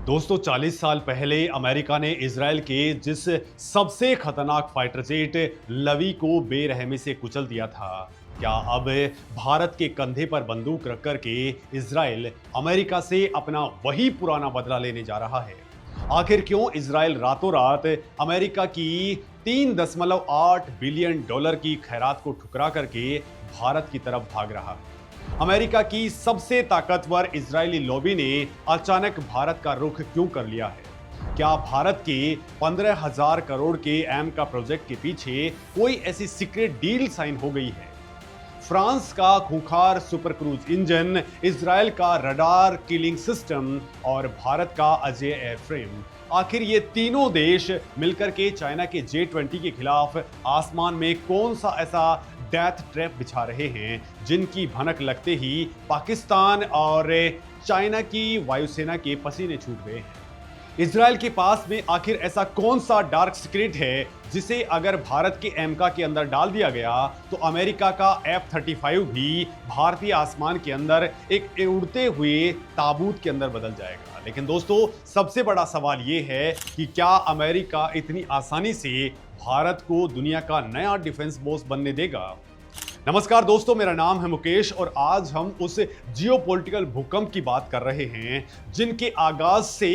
दोस्तों 40 साल पहले अमेरिका ने इसराइल के जिस सबसे खतरनाक फाइटर जेट लवी को बेरहमी से कुचल दिया था, क्या अब भारत के कंधे पर बंदूक रख कर के इसराइल अमेरिका से अपना वही पुराना बदला लेने जा रहा है? आखिर क्यों इसराइल रातों रात अमेरिका की 3.8 बिलियन डॉलर की खैरात को ठुकरा करके भारत की तरफ भाग रहा है? अमेरिका की सबसे ताकतवर इजरायली लॉबी ने अचानक भारत का रुख क्यों कर लिया है? क्या भारत के 15,000 करोड़ के एम का प्रोजेक्ट के पीछे कोई ऐसी सीक्रेट डील साइन हो गई है? फ्रांस का खूंखार सुपर क्रूज इंजन, इजरायल का रडार किलिंग सिस्टम और भारत का अजय एयरफ्रेम, आखिर ये तीनों देश मिलकर के चाइना के J-20 के खिलाफ आसमान में कौन सा ऐसा डेथ ट्रैप बिछा रहे हैं जिनकी भनक लगते ही पाकिस्तान और चाइना की वायुसेना के पसीने छूट गए हैं? इजराइल के पास में आखिर ऐसा कौन सा डार्क सीक्रेट है जिसे अगर भारत के एमका के अंदर डाल दिया गया तो अमेरिका का F-35 भी भारतीय आसमान के अंदर एक उड़ते हुए ताबूत के अंदर बदल जाएगा? लेकिन दोस्तों, सबसे बड़ा सवाल यह है कि क्या अमेरिका इतनी आसानी से भारत को दुनिया का नया डिफेंस बॉस बनने देगा? नमस्कार दोस्तों, मेरा नाम है मुकेश और आज हम उस जियोपॉलिटिकल भूकंप की बात कर रहे हैं जिनके आगाज से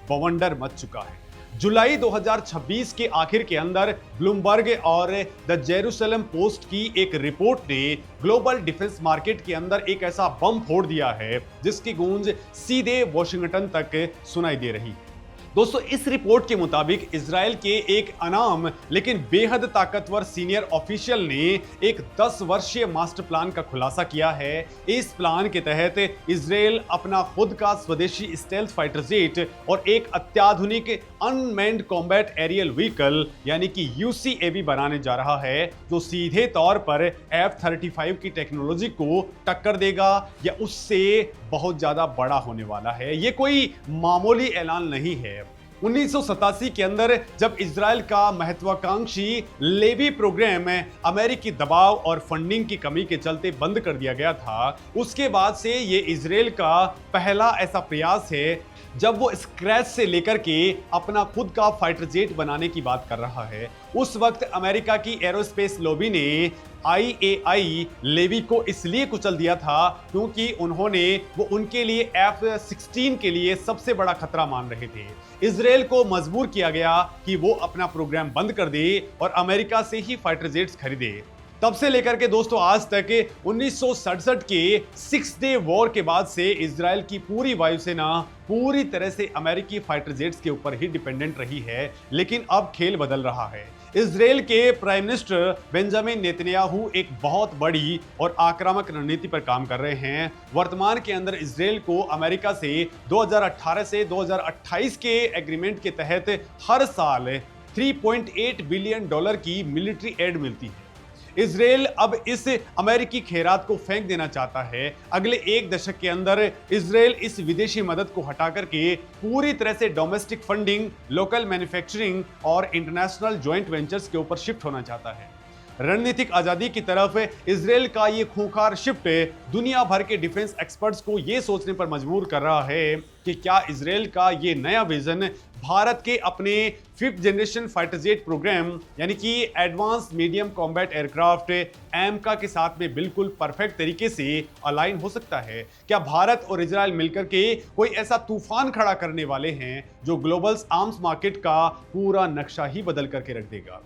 बवंडर मच चुका है। जुलाई 2026 के आखिर के अंदर ब्लूमबर्ग और द जेरूसलम पोस्ट की एक रिपोर्ट ने ग्लोबल डिफेंस मार्केट के अंदर एक ऐसा बम फोड़ दिया है जिसकी गूंज सीधे वॉशिंगटन तक सुनाई दे रही है। दोस्तों, इस रिपोर्ट के मुताबिक इजराइल के एक अनाम लेकिन बेहद ताकतवर सीनियर ऑफिशियल ने एक 10 वर्षीय मास्टर प्लान का खुलासा किया है। इस प्लान के तहत इजराइल अपना खुद का स्वदेशी स्टेल्थ फाइटर जेट और एक अत्याधुनिक अनमैन्ड कॉम्बैट एरियल व्हीकल यानी कि UCAV बनाने जा रहा है, जो सीधे तौर पर F-35 की टेक्नोलॉजी को टक्कर देगा या उससे बहुत ज्यादा बड़ा होने वाला है। ये कोई मामूली ऐलान नहीं है। 1987 के अंदर जब इजराइल का महत्वाकांक्षी लेवी प्रोग्राम अमेरिकी दबाव और फंडिंग की कमी के चलते बंद कर दिया गया था, उसके बाद से ये इजराइल का पहला ऐसा प्रयास है जब वो स्क्रैच से लेकर के अपना खुद का फाइटर जेट बनाने की बात कर रहा है। उस वक्त अमेरिका की एरोस्पेस लॉबी ने IAI लेवी को इसलिए कुचल दिया था क्योंकि वो उनके लिए F-16 के लिए सबसे बड़ा खतरा मान रहे थे। इजराइल को मजबूर किया गया कि वो अपना प्रोग्राम बंद कर दे और अमेरिका से ही फाइटर जेट्स खरीदे। तब से लेकर के दोस्तों आज तक 1967 के 6 डे वॉर के बाद से इजराइल की पूरी वायुसेना पूरी तरह से अमेरिकी फाइटर जेट्स के ऊपर ही डिपेंडेंट रही है। लेकिन अब खेल बदल रहा है। इजराइल के प्राइम मिनिस्टर बेंजामिन नेतन्याहू एक बहुत बड़ी और आक्रामक रणनीति पर काम कर रहे हैं। वर्तमान के अंदर इजराइल को अमेरिका से 2018 से 2028 के एग्रीमेंट के तहत हर साल 3.8 बिलियन डॉलर की मिलिट्री एड मिलती है। इजराइल अब इस अमेरिकी खैरात को फेंक देना चाहता है। अगले एक दशक के अंदर इजराइल इस विदेशी मदद को हटा करके पूरी तरह से डोमेस्टिक फंडिंग, लोकल मैन्युफैक्चरिंग और इंटरनेशनल जॉइंट वेंचर्स के ऊपर शिफ्ट होना चाहता है। रणनीतिक आजादी की तरफ इजराइल का ये खूंखार शिफ्ट दुनिया भर के डिफेंस एक्सपर्ट्स को ये सोचने पर मजबूर कर रहा है कि क्या इजराइल का ये नया विजन भारत के अपने 5th generation fighter jet programme यानी कि एडवांस मीडियम कॉम्बैट एयरक्राफ्ट एमका के साथ में बिल्कुल परफेक्ट तरीके से अलाइन हो सकता है? क्या भारत और इजराइल मिलकर के कोई ऐसा तूफान खड़ा करने वाले हैं जो ग्लोबल आर्म्स मार्केट का पूरा नक्शा ही बदल करके रख देगा?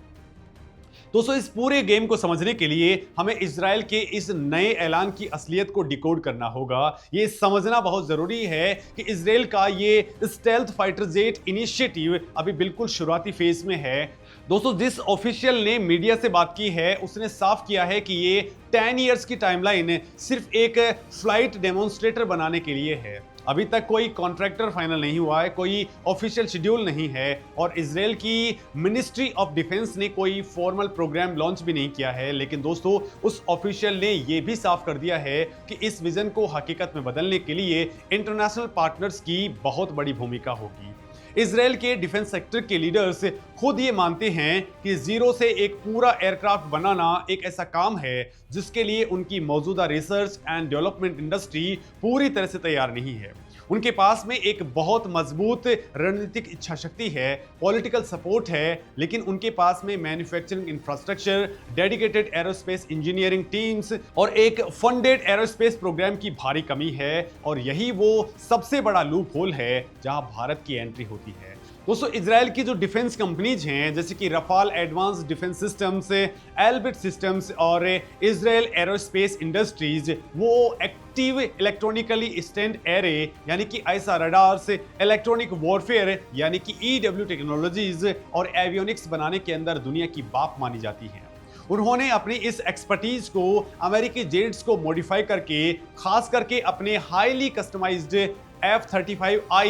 दोस्तों, इस पूरे गेम को समझने के लिए हमें इजराइल के इस नए ऐलान की असलियत को डिकोड करना होगा। ये समझना बहुत जरूरी है कि इजराइल का ये स्टेल्थ फाइटर जेट इनिशिएटिव अभी बिल्कुल शुरुआती फेज में है। दोस्तों, जिस ऑफिशियल ने मीडिया से बात की है उसने साफ किया है कि ये 10 इयर्स की टाइमलाइन सिर्फ एक फ्लाइट डेमोन्स्ट्रेटर बनाने के लिए है। अभी तक कोई कॉन्ट्रैक्टर फाइनल नहीं हुआ है, कोई ऑफिशियल शेड्यूल नहीं है और इजराइल की मिनिस्ट्री ऑफ डिफेंस ने कोई फॉर्मल प्रोग्राम लॉन्च भी नहीं किया है। लेकिन दोस्तों, उस ऑफिशियल ने यह भी साफ कर दिया है कि इस विजन को हकीकत में बदलने के लिए इंटरनेशनल पार्टनर्स की बहुत बड़ी भूमिका होगी। इजराइल के डिफेंस सेक्टर के लीडर्स खुद ये मानते हैं कि जीरो से एक पूरा एयरक्राफ्ट बनाना एक ऐसा काम है जिसके लिए उनकी मौजूदा रिसर्च एंड डेवलपमेंट इंडस्ट्री पूरी तरह से तैयार नहीं है। उनके पास में एक बहुत मजबूत रणनीतिक इच्छा शक्ति है, पॉलिटिकल सपोर्ट है, लेकिन उनके पास में manufacturing infrastructure, dedicated aerospace engineering teams और एक फंडेड एरोस्पेस प्रोग्राम की भारी कमी है। और यही वो सबसे बड़ा लूप होल है जहां भारत की एंट्री होती है। दोस्तों, इजराइल की जो डिफेंस कंपनीज हैं जैसे कि Rafale advance defence systems, Elbit systems और इजराइल एरोस्पेस इंडस्ट्रीज, वो एक्टिव इलेक्ट्रॉनिकली स्टैंड एरे यानी कि ऐसा रडार्स, इलेक्ट्रॉनिक वॉरफेयर यानी कि ईडब्ल्यू टेक्नोलॉजीज और एवियोनिक्स बनाने के अंदर दुनिया की बाप मानी जाती है। उन्होंने अपनी इस एक्सपर्टीज को अमेरिकी जेट्स को मॉडिफाई करके, खास करके अपने हाईली कस्टमाइज्ड F-35I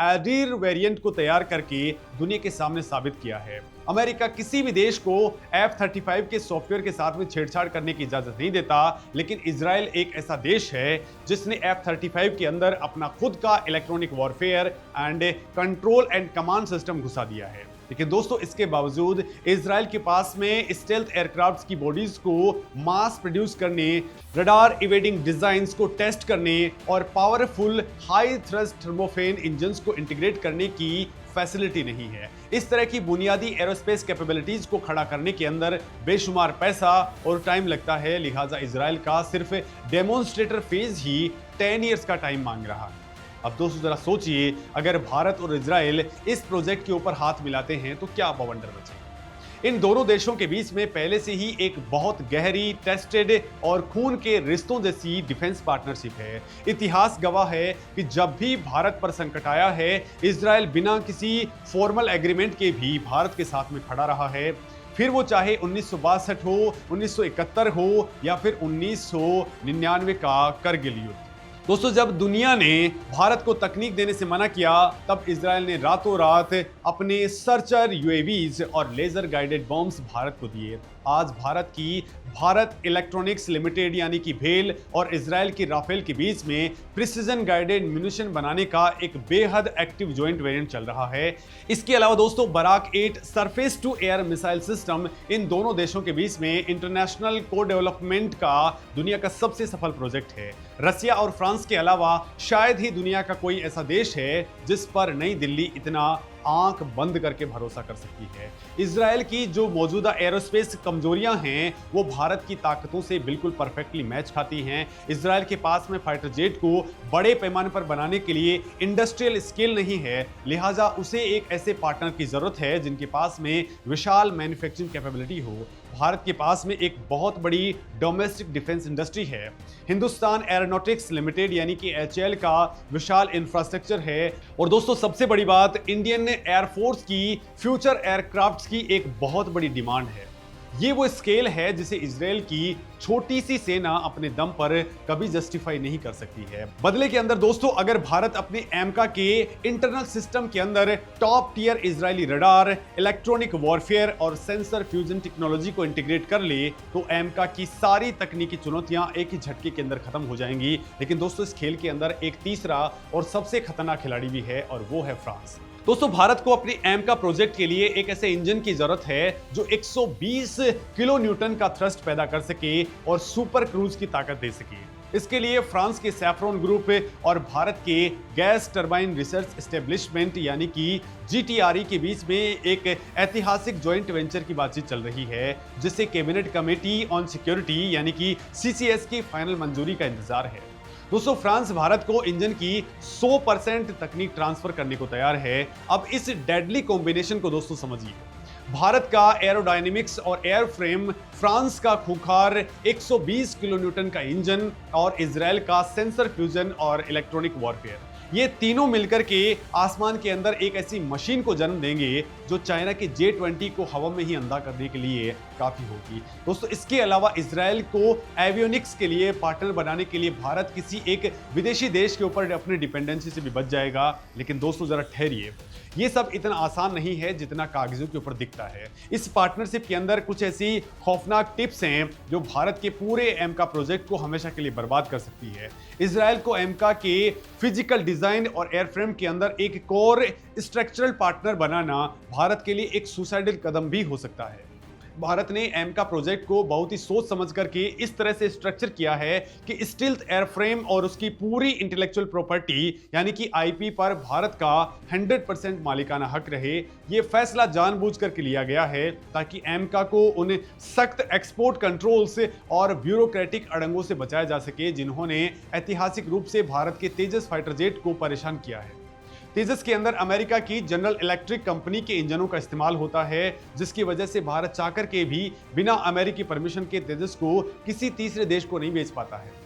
एडीर वेरिएंट को तैयार करके दुनिया के सामने साबित किया है। अमेरिका किसी भी देश को F-35 के सॉफ्टवेयर के साथ में छेड़छाड़ करने की इजाजत नहीं देता, लेकिन इजराइल एक ऐसा देश है जिसने F-35 के अंदर अपना खुद का electronic warfare and control and command system घुसा दिया है। लेकिन दोस्तों, इसके बावजूद इजराइल के पास में स्टेल्थ एयरक्राफ्ट्स की बॉडीज को मास प्रोड्यूस करने, रडार इवेडिंग डिजाइन्स को टेस्ट करने और powerful high thrust turbofan engines को इंटीग्रेट करने की फैसिलिटी नहीं है। इस तरह की बुनियादी एरोस्पेस कैपेबिलिटीज को खड़ा करने के अंदर बेशुमार पैसा और टाइम लगता है, लिहाजा इजराइल का सिर्फ डेमोन्स्ट्रेटर फेज ही 10 ईयर्स का टाइम मांग रहा है। अब दोस्तों, जरा सोचिए, अगर भारत और इजराइल इस प्रोजेक्ट के ऊपर हाथ मिलाते हैं तो क्या बवंडर बचेगा। इन दोनों देशों के बीच में पहले से ही एक बहुत गहरी, टेस्टेड और खून के रिश्तों जैसी डिफेंस पार्टनरशिप है। इतिहास गवाह है कि जब भी भारत पर संकट आया है, इजराइल बिना किसी फॉर्मल एग्रीमेंट के भी भारत के साथ में खड़ा रहा है। फिर वो चाहे 1962 हो, 1971 हो या फिर 1999 का करगिल युद्ध। दोस्तों, जब दुनिया ने भारत को तकनीक देने से मना किया, तब इजराइल ने रातों रात अपने सर्चर यूएवीज और लेजर गाइडेड बॉम्ब्स भारत को दिए। आज भारत इलेक्ट्रॉनिक्स लिमिटेड यानी कि भेल और इजराइल की राफेल के बीच में प्रिसीजन गाइडेड म्यूनिशन बनाने का एक बेहद एक्टिव जॉइंट वेरिएंट चल रहा है। इसके अलावा दोस्तों, Barak 8 surface to air missile system इन दोनों देशों के बीच में इंटरनेशनल को डेवलपमेंट का दुनिया का सबसे सफल प्रोजेक्ट है। रसिया और फ्रांस के अलावा शायद ही दुनिया का कोई ऐसा देश है जिस पर नई दिल्ली इतना आंख बंद करके भरोसा कर सकती है। इजराइल की जो मौजूदा एरोस्पेस कमजोरियां हैं वो भारत की ताकतों से बिल्कुल परफेक्टली मैच खाती हैं। इजराइल के पास में फाइटर जेट को बड़े पैमाने पर बनाने के लिए इंडस्ट्रियल स्केल नहीं है, लिहाजा उसे एक ऐसे पार्टनर की जरूरत है जिनके पास में विशाल मैन्युफैक्चरिंग कैपेबिलिटी हो। भारत के पास में एक बहुत बड़ी डोमेस्टिक डिफेंस इंडस्ट्री है। हिंदुस्तान एरोनॉटिक्स लिमिटेड यानी कि HAL का विशाल इंफ्रास्ट्रक्चर है। और दोस्तों, सबसे बड़ी बात, इंडियन एयरफोर्स की फ्यूचर एयरक्राफ्ट्स की एक बहुत बड़ी डिमांड है। ये वो स्केल है जिसे इजराइल की छोटी सी सेना अपने दम पर कभी जस्टिफाई नहीं कर सकती है। बदले के अंदर दोस्तों, अगर भारत अपने एमका के इंटरनल सिस्टम के अंदर top tier Israeli radar, electronic warfare और सेंसर फ्यूजन टेक्नोलॉजी को इंटीग्रेट कर ले तो एमका की सारी तकनीकी चुनौतियां एक ही झटके के अंदर खत्म हो जाएंगी। लेकिन दोस्तों, इस खेल के अंदर एक तीसरा और सबसे खतरनाक खिलाड़ी भी है और वो है फ्रांस। दोस्तों, भारत को अपने एमका प्रोजेक्ट के लिए एक ऐसे इंजन की जरूरत है जो 120 किलो न्यूटन का थ्रस्ट पैदा कर सके और सुपर क्रूज की ताकत दे सके। इसके लिए फ्रांस के सैफ्रॉन ग्रुप और भारत के गैस टरबाइन रिसर्च एस्टेब्लिशमेंट यानी कि GTRE के बीच में एक ऐतिहासिक जॉइंट वेंचर की बातचीत चल रही है, जिसे कैबिनेट कमेटी ऑन सिक्योरिटी यानी कि CCS की फाइनल मंजूरी का इंतजार है। दोस्तों, फ्रांस भारत को इंजन की 100% तकनीक ट्रांसफर करने को तैयार है। अब इस डेडली कॉम्बिनेशन को दोस्तों समझिए। भारत का एरोडायनेमिक्स और एयर फ्रेम, फ्रांस का खूंखार 120 किलो न्यूटन का इंजन और इजराइल का सेंसर फ्यूजन और इलेक्ट्रॉनिक वॉरफेयर, ये तीनों मिलकर के आसमान के अंदर एक ऐसी मशीन को जन्म देंगे जो चाइना के J-20 को हवा में ही अंधा करने के लिए काफी होगी। दोस्तों, इसके अलावा इजराइल को एवियोनिक्स के लिए पार्टनर बनाने के लिए भारत किसी एक विदेशी देश के ऊपर अपनी डिपेंडेंसी से भी बच जाएगा। लेकिन दोस्तों, जरा ठहरिए, ये सब इतना आसान नहीं है जितना कागजों के ऊपर दिखता है। इस पार्टनरशिप के अंदर कुछ ऐसी खौफनाक टिप्स हैं जो भारत के पूरे एमका प्रोजेक्ट को हमेशा के लिए बर्बाद कर सकती है। इजराइल को एमका के फिजिकल डिजाइन और एयरफ्रेम के अंदर एक कोर स्ट्रक्चरल पार्टनर बनाना भारत के लिए एक सुसाइडल कदम भी हो सकता है। भारत ने एमका प्रोजेक्ट को बहुत ही सोच समझ करके इस तरह से स्ट्रक्चर किया है कि स्टील्थ एयरफ्रेम और उसकी पूरी इंटेलेक्चुअल प्रॉपर्टी यानी कि आईपी पर भारत का 100% मालिकाना हक रहे। यह फैसला जानबूझ करके लिया गया है ताकि एमका को उन सख्त एक्सपोर्ट कंट्रोल्स और ब्यूरोक्रेटिक अड़ंगों से बचाया जा सके जिन्होंने ऐतिहासिक रूप से भारत के तेजस फाइटर जेट को परेशान किया है। तेजस के अंदर अमेरिका की जनरल इलेक्ट्रिक कंपनी के इंजनों का इस्तेमाल होता है, जिसकी वजह से भारत चाहकर के भी बिना अमेरिकी परमिशन के तेजस को किसी तीसरे देश को नहीं बेच पाता है।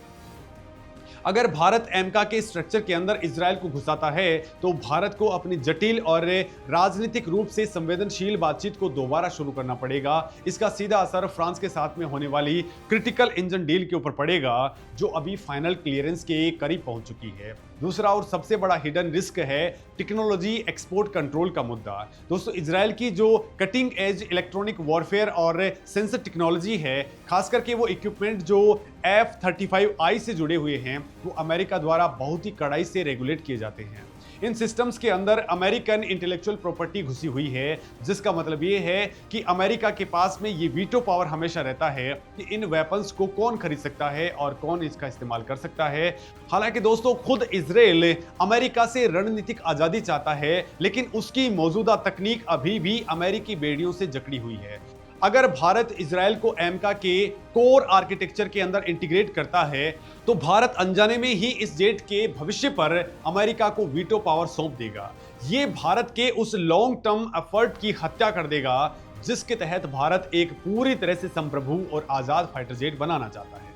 अगर भारत एमका के स्ट्रक्चर के अंदर इजराइल को घुसाता है तो भारत को अपनी जटिल और राजनीतिक रूप से संवेदनशील बातचीत को दोबारा शुरू करना पड़ेगा। इसका सीधा असर फ्रांस के साथ में होने वाली क्रिटिकल इंजन डील के ऊपर पड़ेगा, जो अभी फाइनल क्लियरेंस के करीब पहुंच चुकी है। दूसरा और सबसे बड़ा हिडन रिस्क है टेक्नोलॉजी एक्सपोर्ट कंट्रोल का मुद्दा। दोस्तों, इजराइल की जो कटिंग एज इलेक्ट्रॉनिक वॉरफेयर और सेंसर टेक्नोलॉजी है, खास करके वो इक्विपमेंट जो F-35I से जुड़े हुए हैं, वो अमेरिका द्वारा बहुत ही कड़ाई से रेगुलेट किए जाते हैं। इन सिस्टम्स के अंदर अमेरिकन इंटेलेक्चुअल प्रॉपर्टी घुसी हुई है, जिसका मतलब ये है कि अमेरिका के पास में ये वीटो पावर हमेशा रहता है कि इन वेपन्स को कौन खरीद सकता है और कौन इसका इस्तेमाल कर सकता है। हालांकि दोस्तों, खुद इजराइल अमेरिका से रणनीतिक आजादी चाहता है, लेकिन उसकी मौजूदा तकनीक अभी भी अमेरिकी बेड़ियों से जकड़ी हुई है। अगर भारत इजराइल को एमका के कोर आर्किटेक्चर के अंदर इंटीग्रेट करता है तो भारत अनजाने में ही इस जेट के भविष्य पर अमेरिका को वीटो पावर सौंप देगा। ये भारत के उस लॉन्ग टर्म एफर्ट की हत्या कर देगा जिसके तहत भारत एक पूरी तरह से संप्रभु और आजाद फाइटर जेट बनाना चाहता है।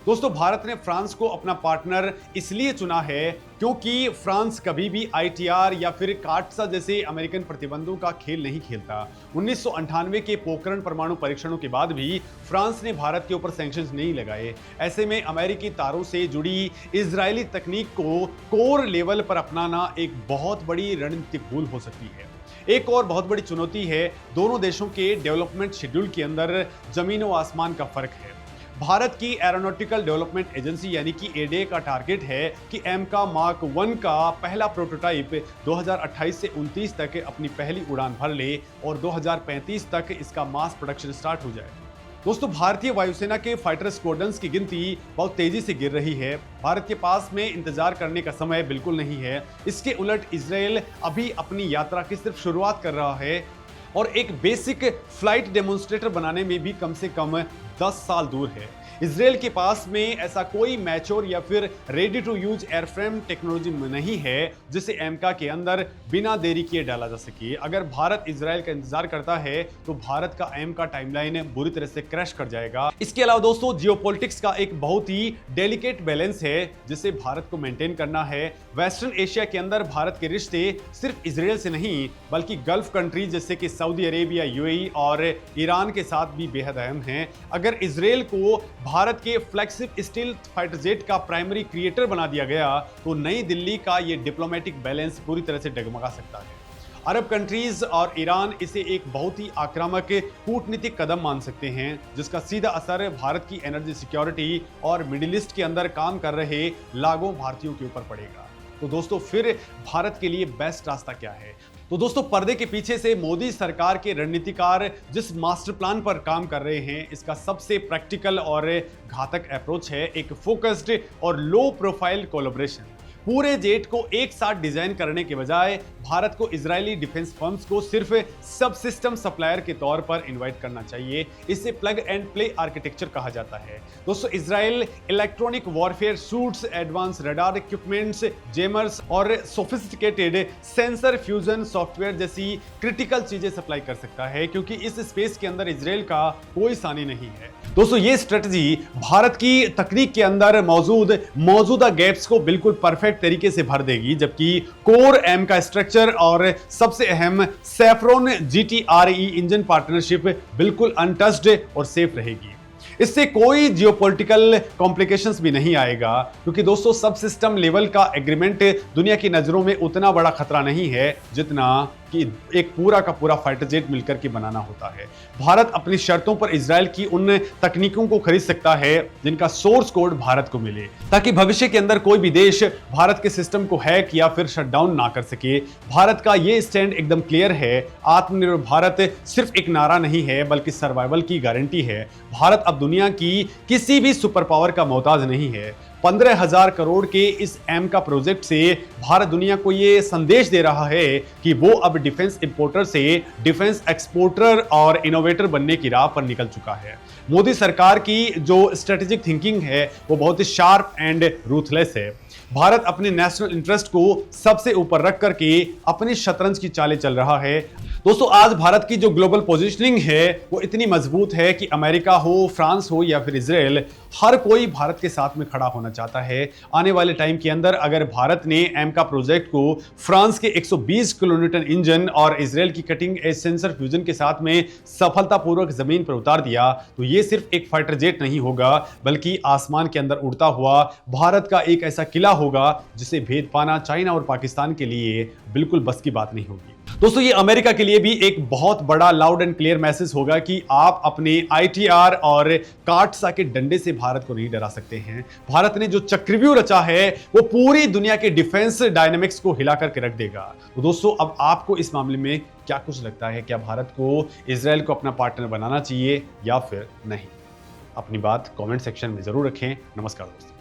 दोस्तों, भारत ने फ्रांस को अपना पार्टनर इसलिए चुना है क्योंकि फ्रांस कभी भी आईटीआर या फिर काटसा जैसे अमेरिकन प्रतिबंधों का खेल नहीं खेलता। 1998 के पोखरण परमाणु परीक्षणों के बाद भी फ्रांस ने भारत के ऊपर सैंक्शंस नहीं लगाए। ऐसे में अमेरिकी तारों से जुड़ी इजरायली तकनीक को कोर लेवल पर अपनाना एक बहुत बड़ी रणनीतिक भूल हो सकती है। एक और बहुत बड़ी चुनौती है दोनों देशों के डेवलपमेंट शेड्यूल के अंदर जमीन व आसमान का फर्क है। भारत की एरोनॉटिकल डेवलपमेंट एजेंसी यानी कि एडीए का टारगेट है कि एमका मार्क 1 का पहला प्रोटोटाइप 2028 से 29 तक अपनी पहली उड़ान भर ले और 2035 तक इसका मास प्रोडक्शन स्टार्ट हो जाए। दोस्तों, भारतीय वायुसेना के फाइटर स्क्वाड्रन्स की गिनती बहुत तेजी से गिर रही है। भारत के पास में इंतजार करने का समय बिल्कुल नहीं है। इसके उलट इजराइल अभी अपनी यात्रा की सिर्फ शुरुआत कर रहा है और एक बेसिक फ्लाइट डेमोन्स्ट्रेटर बनाने में भी कम से कम 10 साल दूर है। इजराइल के पास में ऐसा कोई मैच्योर या फिर ready to use airframe technology नहीं है जिसे एमका के अंदर बिना देरी किए डाला जा सके। अगर भारत इजराइल का इंतजार करता है तो भारत का एमका टाइमलाइन बुरी तरह से क्रैश कर जाएगा। इसके अलावा दोस्तों, जियोपॉलिटिक्स का एक बहुत ही डेलिकेट बैलेंस है जिसे भारत को मेंटेन करना है। वेस्टर्न एशिया के अंदर भारत के रिश्ते सिर्फ इजराइल से नहीं बल्कि गल्फ कंट्रीज जैसे कि सऊदी अरेबिया, यूएई और ईरान के साथ भी बेहद अहम हैं। अगर इजराइल को भारत के फ्लैगशिप स्टील्थ फाइटर जेट का प्राइमरी क्रिएटर बना दिया गया तो नई दिल्ली का यह डिप्लोमेटिक बैलेंस पूरी तरह से डगमगा सकता है। अरब कंट्रीज और ईरान इसे एक बहुत ही आक्रामक कूटनीतिक कदम मान सकते हैं जिसका सीधा असर भारत की एनर्जी सिक्योरिटी और मिडिल ईस्ट के अंदर काम कर रहे लाखों भारतीयों के ऊपर पड़ेगा। तो दोस्तों, फिर भारत के लिए बेस्ट रास्ता क्या है? तो दोस्तों, पर्दे के पीछे से मोदी सरकार के रणनीतिकार जिस मास्टर प्लान पर काम कर रहे हैं, इसका सबसे प्रैक्टिकल और घातक अप्रोच है एक फोकस्ड और लो प्रोफाइल कोलैबोरेशन। पूरे जेट को एक साथ डिजाइन करने के बजाय भारत को इजरायली डिफेंस फर्म्स को सिर्फ सब सिस्टम सप्लायर के तौर पर इनवाइट करना चाहिए। इसे प्लग एंड प्ले आर्किटेक्चर कहा जाता है। दोस्तों, Israel electronic warfare suites, advance radar equipments, jammers और सोफिस्टिकेटेड सेंसर फ्यूजन सॉफ्टवेयर जैसी क्रिटिकल चीजें सप्लाई कर सकता है, क्योंकि इस स्पेस के अंदर इजराइल का कोई सानी नहीं है। दोस्तों, ये स्ट्रेटजी भारत की तकनीक के अंदर मौजूदा गैप्स को बिल्कुल परफेक्ट तरीके से भर देगी, जबकि कोर एम का स्ट्रक्चर और सबसे अहम सैफ्रॉन GTRE इंजन पार्टनरशिप बिल्कुल अनटच्ड और सेफ रहेगी। इससे कोई जियोपॉलिटिकल कॉम्प्लिकेशंस भी नहीं आएगा, क्योंकि दोस्तों, सब सिस्टम लेवल का एग्रीमेंट दुनिया की नजरों में उतना बड़ा खतरा नहीं है जितना कि एक पूरा का पूरा फाइटर जेट मिलकर के बनाना होता है। भारत अपनी शर्तों पर इजराइल की उन तकनीकों को खरीद सकता है जिनका सोर्स कोड भारत को मिले, ताकि भविष्य के अंदर कोई भी देश भारत के सिस्टम को हैक या फिर शटडाउन ना कर सके। भारत का यह स्टैंड एकदम क्लियर है। आत्मनिर्भर भारत सिर्फ एक नारा नहीं है बल्कि सर्वाइवल की गारंटी है। भारत अब दुनिया की किसी भी सुपर पावर का मोहताज नहीं है। 15,000 करोड़ के इस एम का प्रोजेक्ट से भारत दुनिया को यह संदेश दे रहा है कि वो अब डिफेंस इंपोर्टर से डिफेंस एक्सपोर्टर और इनोवेटर बनने की राह पर निकल चुका है। मोदी सरकार की जो स्ट्रेटेजिक थिंकिंग है वो बहुत ही शार्प एंड रूथलेस है। भारत अपने नेशनल इंटरेस्ट को सबसे ऊपर रख करके अपनी शतरंज की चालें चल रहा है। दोस्तों, आज भारत की जो ग्लोबल पोजीशनिंग है वो इतनी मजबूत है कि अमेरिका हो, फ्रांस हो या फिर इजराइल, हर कोई भारत के साथ में खड़ा होना चाहता है। आने वाले टाइम के अंदर अगर भारत ने एमका प्रोजेक्ट को फ्रांस के 120 किलोन्यूटन इंजन और इजराइल की कटिंग एज सेंसर फ्यूजन के साथ में सफलतापूर्वक जमीन पर उतार दिया तो ये सिर्फ एक फाइटर जेट नहीं होगा बल्कि आसमान के अंदर उड़ता हुआ भारत का एक ऐसा किला होगा जिसे भेद पाना चाइना और पाकिस्तान के लिए बिल्कुल बस की बात नहीं होगी। दोस्तों, ये अमेरिका के लिए भी एक बहुत बड़ा लाउड एंड क्लियर मैसेज होगा कि आप अपने आईटीआर और काटसा के डंडे से भारत को नहीं डरा सकते हैं। भारत ने जो चक्रव्यूह रचा है वो पूरी दुनिया के डिफेंस डायनामिक्स को हिला करके रख देगा। तो दोस्तों, अब आपको इस मामले में क्या कुछ लगता है? क्या भारत को इजराइल को अपना पार्टनर बनाना चाहिए या फिर नहीं? अपनी बात कमेंट सेक्शन में जरूर रखें। नमस्कार दोस्तों।